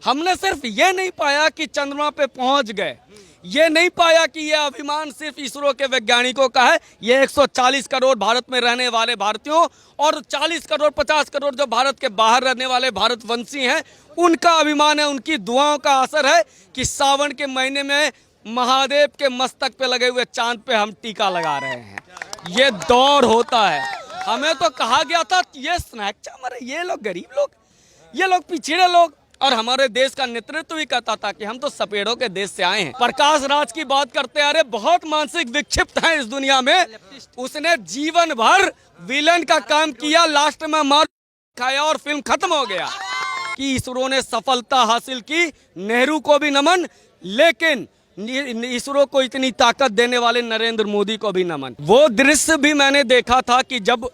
हमने सिर्फ ये नहीं पाया कि चंद्रमा पे पहुंच गए, ये नहीं पाया कि ये अभिमान सिर्फ इसरो के वैज्ञानिकों का है। ये 140 करोड़ भारत में रहने वाले भारतीयों और 40 करोड़ 50 करोड़ जो भारत के बाहर रहने वाले भारतवंशी हैं, उनका अभिमान है, उनकी दुआओं का असर है कि सावन के महीने में महादेव के मस्तक पे लगे हुए चांद पे हम टीका लगा रहे हैं। ये दौर होता है। हमें तो कहा गया था ये स्नैक चामर है, ये लोग गरीब लोग, ये लोग पिछड़े लोग, और हमारे देश का नेतृत्व भी कहता था कि हम तो सपेड़ों के देश से आए हैं। प्रकाश राज की बात करते हैं, अरे बहुत मानसिक विक्षिप्त है इस दुनिया में। उसने जीवन भर विलन का काम किया, लास्ट में मार खाया और फिल्म खत्म हो गया। कि इसरो ने सफलता हासिल की, नेहरू को भी नमन, लेकिन इसरो को इतनी ताकत देने वाले नरेंद्र मोदी को भी नमन। वो दृश्य भी मैंने देखा था कि जब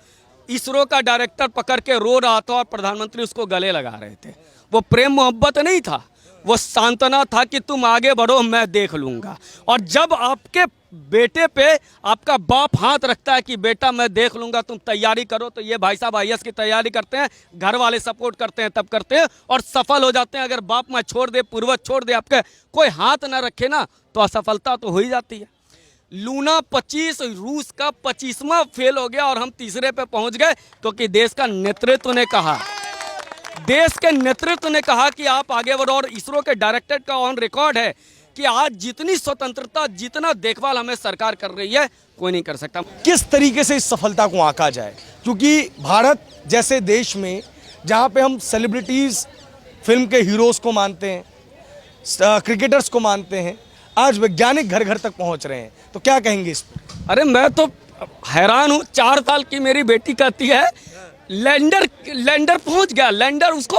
इसरो का डायरेक्टर पकड़ के रो रहा था और प्रधानमंत्री उसको गले लगा रहे थे। वो प्रेम मोहब्बत नहीं था, वो सांत्वना था कि तुम आगे बढ़ो, मैं देख लूंगा। और जब आपके बेटे पे आपका बाप हाथ रखता है कि बेटा मैं देख लूंगा, तुम तैयारी करो, तो ये भाई साहब IAS की तैयारी करते हैं, घर वाले सपोर्ट करते हैं, तब करते हैं और सफल हो जाते हैं। अगर बाप माँ छोड़ दे, पूर्वज छोड़ दे, आपके कोई हाथ ना रखे ना, तो असफलता तो हो ही जाती है। लूना 25 रूस का 25वां फेल हो गया और हम तीसरे पे पहुंच गए, क्योंकि देश का नेतृत्व ने कहा, देश के नेतृत्व ने कहा कि आप आगे बढ़ो। और इसरो के डायरेक्टर का ऑन रिकॉर्ड है कि आज जितनी स्वतंत्रता, जितना देखभाल हमें सरकार कर रही है, कोई नहीं कर सकता। किस तरीके से इस सफलता को आंका जाए, क्योंकि भारत जैसे देश में जहां पे हम सेलिब्रिटीज, फिल्म के हीरोज को मानते हैं, क्रिकेटर्स को मानते हैं, आज वैज्ञानिक घर घर तक पहुंच रहे हैं, तो क्या कहेंगे इस पर? अरे मैं तो हैरान हूँ। 4 साल की मेरी बेटी कहती है लैंडर पहुंच गया, लैंडर। उसको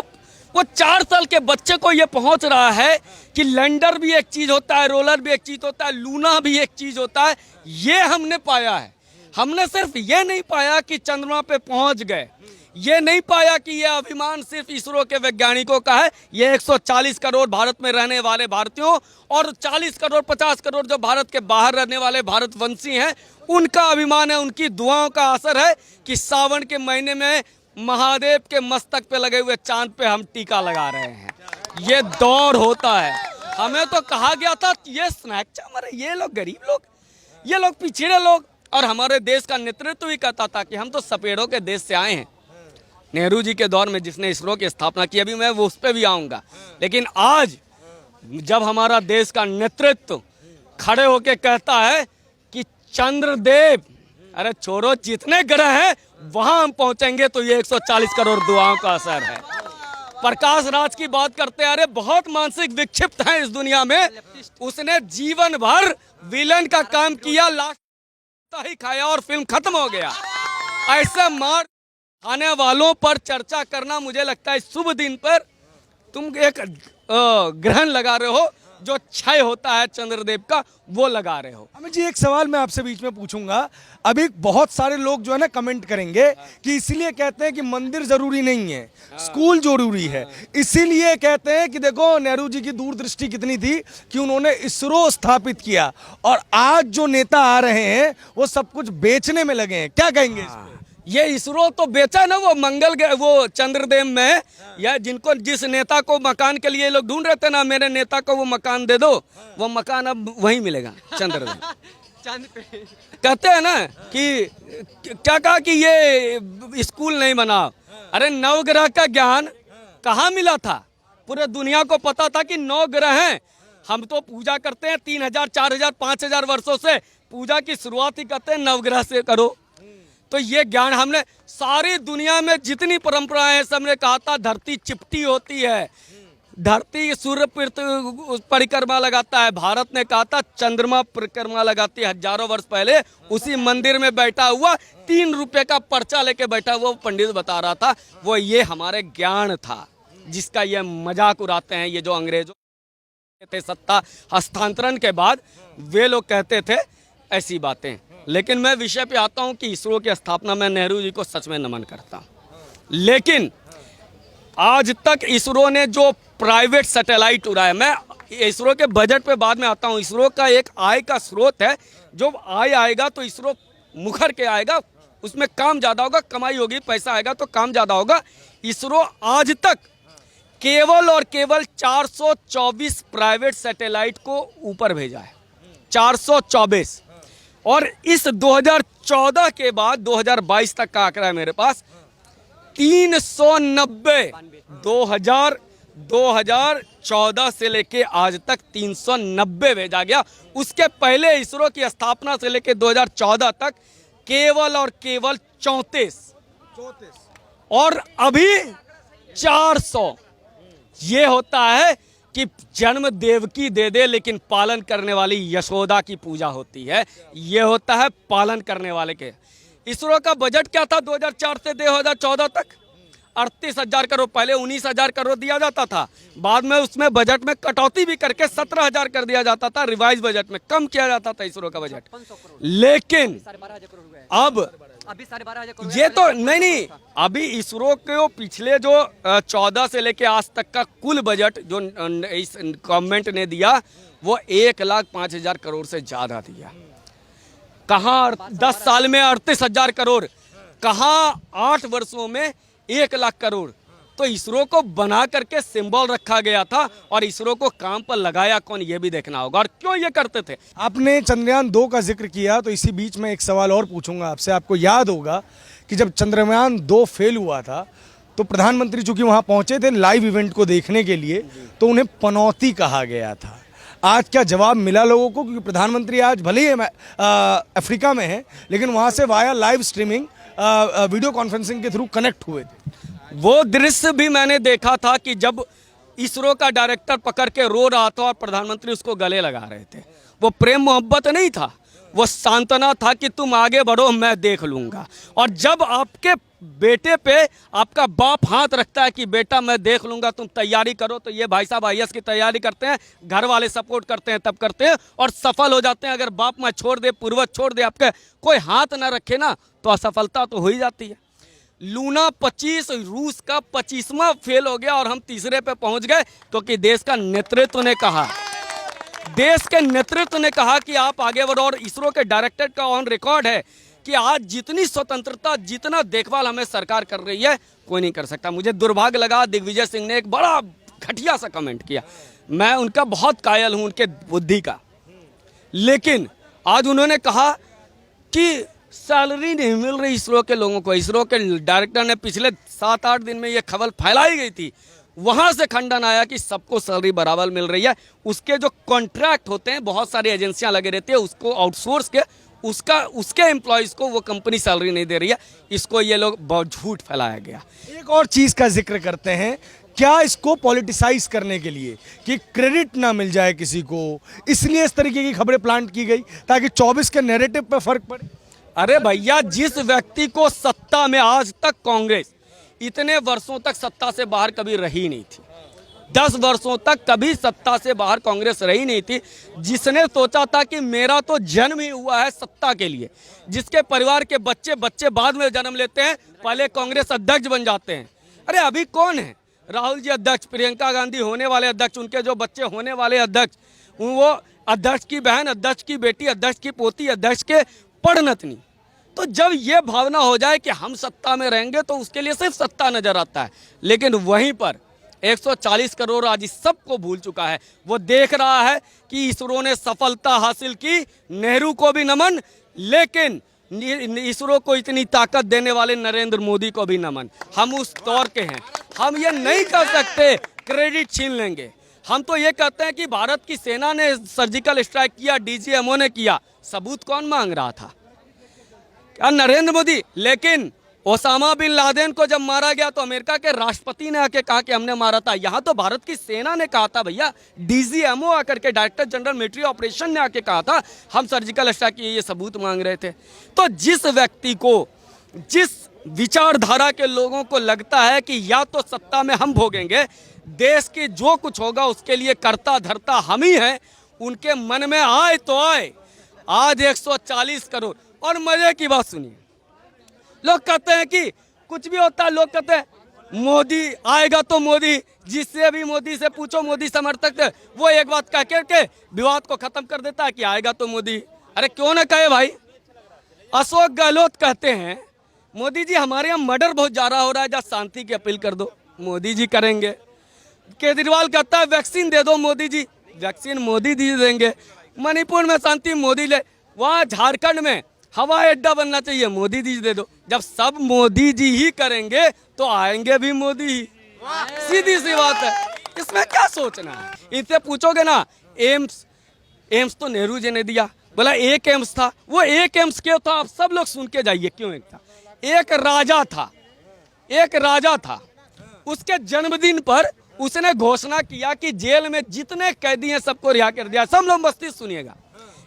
वो 4 साल के बच्चे को ये पहुंच रहा है कि लैंडर भी एक चीज होता है, रोलर भी एक चीज होता है, लूना भी एक चीज होता है। ये हमने पाया है। हमने सिर्फ ये नहीं पाया कि चंद्रमा पे पहुंच गए, ये नहीं पाया कि ये अभिमान सिर्फ इसरो के वैज्ञानिकों का है। ये 140 करोड़ भारत में रहने वाले भारतीयों और 40 करोड़ 50 करोड़ जो भारत के बाहर रहने वाले भारतवंशी हैं, उनका अभिमान है, उनकी दुआओं का असर है कि सावन के महीने में महादेव के मस्तक पे लगे हुए चांद पे हम टीका लगा रहे हैं। ये दौर होता है। हमें तो कहा गया था ये स्नैक चामर है, ये लोग गरीब लोग, ये लोग पिछड़े लोग, और हमारे देश का नेतृत्व भी कहता था कि हम तो सपेड़ों के देश से आए हैं। नेहरू जी के दौर में जिसने इसरो की स्थापना की, अभी मैं वो उस पर भी आऊँगा, लेकिन आज जब हमारा देश का नेतृत्व खड़े होके कहता है कि चंद्रदेव, अरे छोड़ो, जितने ग्रह हैं वहां हम पहुंचेंगे, तो ये 140 करोड़ दुआओं का असर है। प्रकाश राज की बात करते हैं, अरे बहुत मानसिक विक्षिप्त है इस दुनिया में। उसने जीवन भर विलन का काम किया, लास्ट ही खाया और फिल्म खत्म हो गया। ऐसे मार आने वालों पर चर्चा करना, मुझे लगता है शुभ दिन पर तुम एक ग्रहण लगा रहे हो, जो क्षय होता है चंद्रदेव का, वो लगा रहे हो। अमित जी, एक सवाल मैं आपसे बीच में पूछूंगा। अभी बहुत सारे लोग जो है ना कमेंट करेंगे कि इसीलिए कहते हैं कि मंदिर जरूरी नहीं है, स्कूल जरूरी है। इसीलिए कहते हैं कि देखो नेहरू जी की दूरदृष्टि कितनी थी कि उन्होंने इसरो स्थापित किया, और आज जो नेता आ रहे हैं वो सब कुछ बेचने में लगे हैं। क्या कहेंगे इस पर? ये इसरो तो बेचा ना, वो वो चंद्रदेव में, या जिनको, जिस नेता को मकान के लिए लोग ढूंढ रहे थे ना, मेरे नेता को वो मकान दे दो, वो मकान अब वहीं मिलेगा चंद्रदेव। चांद पे कहते हैं ना कि क्या कहा कि ये स्कूल नहीं बना। अरे नवग्रह का ज्ञान कहाँ मिला था? पूरे दुनिया को पता था कि 9 ग्रह हैं। हम तो पूजा करते हैं 3000 4000 5000 वर्षों से। पूजा की शुरुआत ही करते हैं नवग्रह से करो। तो ये ज्ञान हमने, सारी दुनिया में जितनी परंपराएं हैं, सबने कहा था धरती चिपटी होती है, धरती सूर्य परिक्रमा लगाता है। भारत ने कहा था चंद्रमा परिक्रमा लगाती है। हजारों वर्ष पहले उसी मंदिर में बैठा हुआ 3 रुपए का पर्चा लेके बैठा हुआ वो पंडित बता रहा था, वो ये हमारे ज्ञान था, जिसका ये मजाक उड़ाते हैं ये जो अंग्रेजों थे सत्ता हस्तांतरण के बाद, वे लोग कहते थे ऐसी बातें। लेकिन मैं विषय पे आता हूं कि इसरो की स्थापना में नेहरू जी को सच में नमन करता हूं। लेकिन आज तक इसरो ने जो प्राइवेट सैटेलाइट उड़ाया, मैं इसरो के बजट पे बाद में आता हूं। इसरो का एक आय का स्रोत है, जो आय आएगा तो इसरो मुखर के आएगा, उसमें काम ज़्यादा होगा, कमाई होगी, पैसा आएगा तो काम ज़्यादा होगा। इसरो आज तक केवल और केवल 424 प्राइवेट सैटेलाइट को ऊपर भेजा है, 424। और इस 2014 के बाद 2022 तक का आंकड़ा है मेरे पास 390। 2014 से लेके आज तक 390 भेजा गया। उसके पहले इसरो की स्थापना से लेके 2014 तक केवल और केवल 34 और अभी 400। ये होता है कि जन्म देवकी दे दे लेकिन पालन करने वाली यशोदा की पूजा होती है। ये होता है पालन करने वाले के। इसरो का बजट क्या था 2004 से 2014 तक? 38,000 करोड़। पहले 19,000 करोड़ दिया जाता था, बाद में उसमें बजट में कटौती भी करके 17,000 कर दिया जाता था। रिवाइज बजट में कम किया जाता था इसरो का बजट। लेकिन अब अभी 12,500 करोड़ ये तो नहीं, अभी इसरो के पिछले जो 14 से लेके आज तक का कुल बजट जो इस गवर्नमेंट ने दिया वो 1,05,000 करोड़ से ज्यादा दिया। कहाँ 10 साल में 38,000 करोड़, कहाँ 8 वर्षों में 1,00,000 करोड़। तो इसरो को बना करके सिंबल रखा गया था और इसरो को काम पर लगाया कौन, ये भी देखना होगा। और क्यों ये करते थे? आपने चंद्रयान 2 का जिक्र किया तो इसी बीच में एक सवाल और पूछूंगा आपसे। आपको याद होगा कि जब चंद्रयान 2 फेल हुआ था तो प्रधानमंत्री चूंकि वहां पहुंचे थे लाइव इवेंट को देखने के लिए, तो उन्हें पनौती कहा गया था। आज क्या जवाब मिला लोगों को? क्योंकि प्रधानमंत्री आज भले ही अफ्रीका में है लेकिन वहां से via live streaming video conferencing के थ्रू कनेक्ट हुए थे। वो दृश्य भी मैंने देखा था कि जब इसरो का डायरेक्टर पकड़ के रो रहा था और प्रधानमंत्री उसको गले लगा रहे थे। वो प्रेम मोहब्बत नहीं था, वो सांत्वना था कि तुम आगे बढ़ो मैं देख लूंगा। और जब आपके बेटे पे आपका बाप हाथ रखता है कि बेटा मैं देख लूंगा तुम तैयारी करो, तो ये भाई साहब IAS की तैयारी करते हैं, घर वाले सपोर्ट करते हैं, तब करते हैं और सफल हो जाते हैं। अगर बाप माँ छोड़ दे, पूर्वज छोड़ दे, आपके कोई हाथ ना रखे ना, तो असफलता तो हो ही जाती है। लूना 25 रूस का 25वां फेल हो गया और हम तीसरे पे पहुंच गए क्योंकि देश का नेतृत्व ने कहा, देश के नेतृत्व ने कहा कि आप आगे बढ़ो। और इसरो के डायरेक्टर का ऑन रिकॉर्ड है कि आज जितनी स्वतंत्रता, जितना देखभाल हमें सरकार कर रही है कोई नहीं कर सकता। मुझे दुर्भाग्य लगा दिग्विजय सिंह ने एक बड़ा घटिया सा कमेंट किया। मैं उनका बहुत कायल हूं, उनके बुद्धि का, लेकिन आज उन्होंने कहा कि सैलरी नहीं मिल रही इसरो के लोगों को। इसरो के डायरेक्टर ने पिछले 7-8 दिन में ये खबर फैलाई गई थी, वहां से खंडन आया कि सबको सैलरी बराबर मिल रही है। उसके जो कॉन्ट्रैक्ट होते हैं, बहुत सारी एजेंसियां लगे रहती है, उसको आउटसोर्स के उसके एम्प्लॉयज को वो कंपनी सैलरी नहीं दे रही है। इसको ये लोग बहुत झूठ फैलाया गया। एक और चीज का जिक्र करते हैं, क्या इसको पॉलिटिसाइज करने के लिए कि क्रेडिट ना मिल जाए किसी को, इसलिए इस तरीके की खबरें प्लांट की गई ताकि 24 के नैरेटिव पर फर्क पड़े? अरे भैया, जिस व्यक्ति को सत्ता में, आज तक कांग्रेस इतने वर्षों तक सत्ता से बाहर कभी रही नहीं थी, 10 वर्षों तक कभी सत्ता से बाहर कांग्रेस रही नहीं थी, जिसने सोचा था कि मेरा तो जन्म ही हुआ है सत्ता के लिए, जिसके परिवार के बच्चे बाद में जन्म लेते हैं, पहले कांग्रेस अध्यक्ष बन जाते हैं। अरे अभी कौन है? राहुल जी अध्यक्ष, प्रियंका गांधी होने वाले अध्यक्ष, उनके जो बच्चे होने वाले अध्यक्ष, वो अध्यक्ष की बहन, अध्यक्ष की बेटी, अध्यक्ष की पोती, अध्यक्ष के पड़नतनी। तो जब ये भावना हो जाए कि हम सत्ता में रहेंगे तो उसके लिए सिर्फ सत्ता नजर आता है, लेकिन वहीं पर 140 करोड़ आज इस सबको भूल चुका है। वो देख रहा है कि इसरो ने सफलता हासिल की, नेहरू को भी नमन, लेकिन इसरो को इतनी ताकत देने वाले नरेंद्र मोदी को भी नमन। हम उस दौर के हैं, हम ये नहीं कर सकते क्रेडिट छीन लेंगे। हम तो ये कहते हैं कि भारत की सेना ने सर्जिकल स्ट्राइक किया, DGMO ने किया, सबूत कौन मांग रहा था? क्या नरेंद्र मोदी? लेकिन ओसामा बिन लादेन को जब मारा गया तो अमेरिका के राष्ट्रपति ने आके कहा कि हमने मारा था। यहाँ तो भारत की सेना ने कहा था भैया, DGMO आकर के, डायरेक्टर जनरल मिलिट्री ऑपरेशन ने आके कहा था हम सर्जिकल स्ट्राइक किए, ये सबूत मांग रहे थे। तो जिस व्यक्ति को, जिस विचारधारा के लोगों को लगता है कि या तो सत्ता में हम भोगेंगे, देश की जो कुछ होगा उसके लिए करता धरता हम ही हैं, उनके मन में आए तो आए। आज 140 करोड़। और मजे की बात सुनिए, लोग कहते हैं कि कुछ भी होता है, लोग कहते हैं मोदी आएगा तो मोदी, जिससे भी मोदी से पूछो, मोदी समर्थक थे, वो एक बात कह के विवाद को खत्म कर देता है कि आएगा तो मोदी। अरे क्यों ना कहे भाई। अशोक गहलोत कहते हैं मोदी जी हमारे यहाँ मर्डर बहुत ज्यादा हो रहा है, जहाँ शांति की अपील कर दो, मोदी जी करेंगे। केजरीवाल कहता है वैक्सीन दे दो मोदी जी, वैक्सीन मोदी जी देंगे। मणिपुर में शांति मोदी ले, वहाँ झारखंड में हवाई अड्डा बनना चाहिए, मोदी जी दे दो। जब सब मोदी जी ही करेंगे तो आएंगे भी मोदी ही, सीधी सी बात है, इसमें क्या सोचना है। इनसे पूछोगे ना, एम्स तो नेहरू जी ने दिया, बोला एक एम्स था, वो एक एम्स क्यों था आप सब लोग सुन के जाइए क्यों एक था। एक राजा था, उसके जन्मदिन पर उसने घोषणा किया कि जेल में जितने कैदी हैं सबको रिहा कर दिया। सब लोग मस्ती सुनिएगा,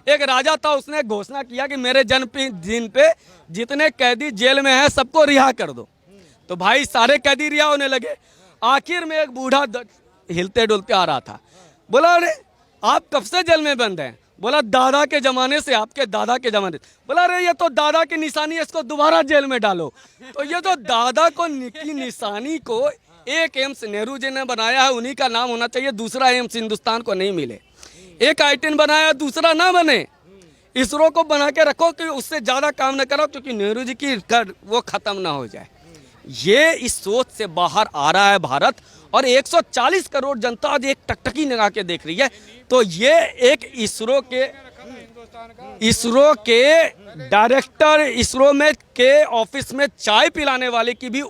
एक राजा था, उसने घोषणा किया कि मेरे जन्मदिन पे जितने कैदी जेल में हैं सबको रिहा कर दो। तो भाई सारे कैदी रिहा होने लगे। आखिर में एक बूढ़ा हिलते डुलते आ रहा था, बोला अरे आप कब से जेल में बंद हैं? बोला दादा के जमाने से, आपके दादा के जमाने से। बोला अरे ये तो दादा की निशानी है, इसको दोबारा जेल में डालो। तो ये तो दादा को की निशानी को एक एम्स नेहरू जी ने बनाया है, उन्हीं का नाम होना चाहिए, दूसरा एम्स हिंदुस्तान को नहीं मिले। एक I-10 बनाया, दूसरा ना बने। इसरो को बना के रखो कि उससे ज्यादा काम न करो, क्योंकि नेहरू जी की वो खत्म ना हो जाए। ये इस सोच से बाहर आ रहा है भारत, और 140 करोड़ जनता आज एक टकटकी लगा के देख रही है। तो ये एक इसरो के डायरेक्टर, इसरो में के ऑफिस में चाय पिलाने वाले की भी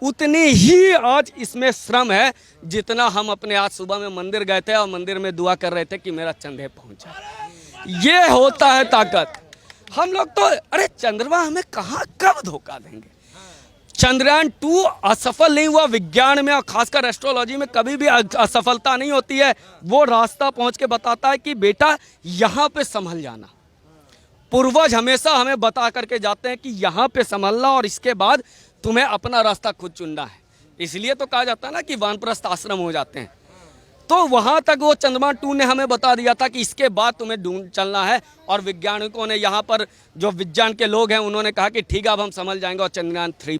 उतनी ही आज इसमें श्रम है जितना हम अपने आज सुबह में मंदिर गए थे और मंदिर में दुआ कर रहे थे कि मेरा चंद्र पहुंचा। ये होता है ताकत। हम लोग तो अरे चंद्रमा हमें कहाँ कब धोखा देंगे। चंद्रयान 2 असफल नहीं हुआ विज्ञान में, और खासकर एस्ट्रोलॉजी में कभी भी असफलता नहीं होती है। वो रास्ता पहुंच के बताता है कि बेटा यहाँ पे संभल जाना। पूर्वज हमेशा हमें बता करके जाते हैं कि यहाँ पे संभलना और इसके बाद तुम्हें अपना रास्ता खुद चुनना है। इसलिए तो कहा जाता है ना कि वानप्रस्थ आश्रम हो जाते हैं। तो वहां तक वो चंद्रयान 2 ने हमें बता दिया था कि इसके बाद तुम्हें ढूंढ चलना है, और वैज्ञानिकों ने यहाँ पर जो विज्ञान के लोग हैं उन्होंने कहा कि ठीक है अब हम समझ जाएंगे, और चंद्रयान 3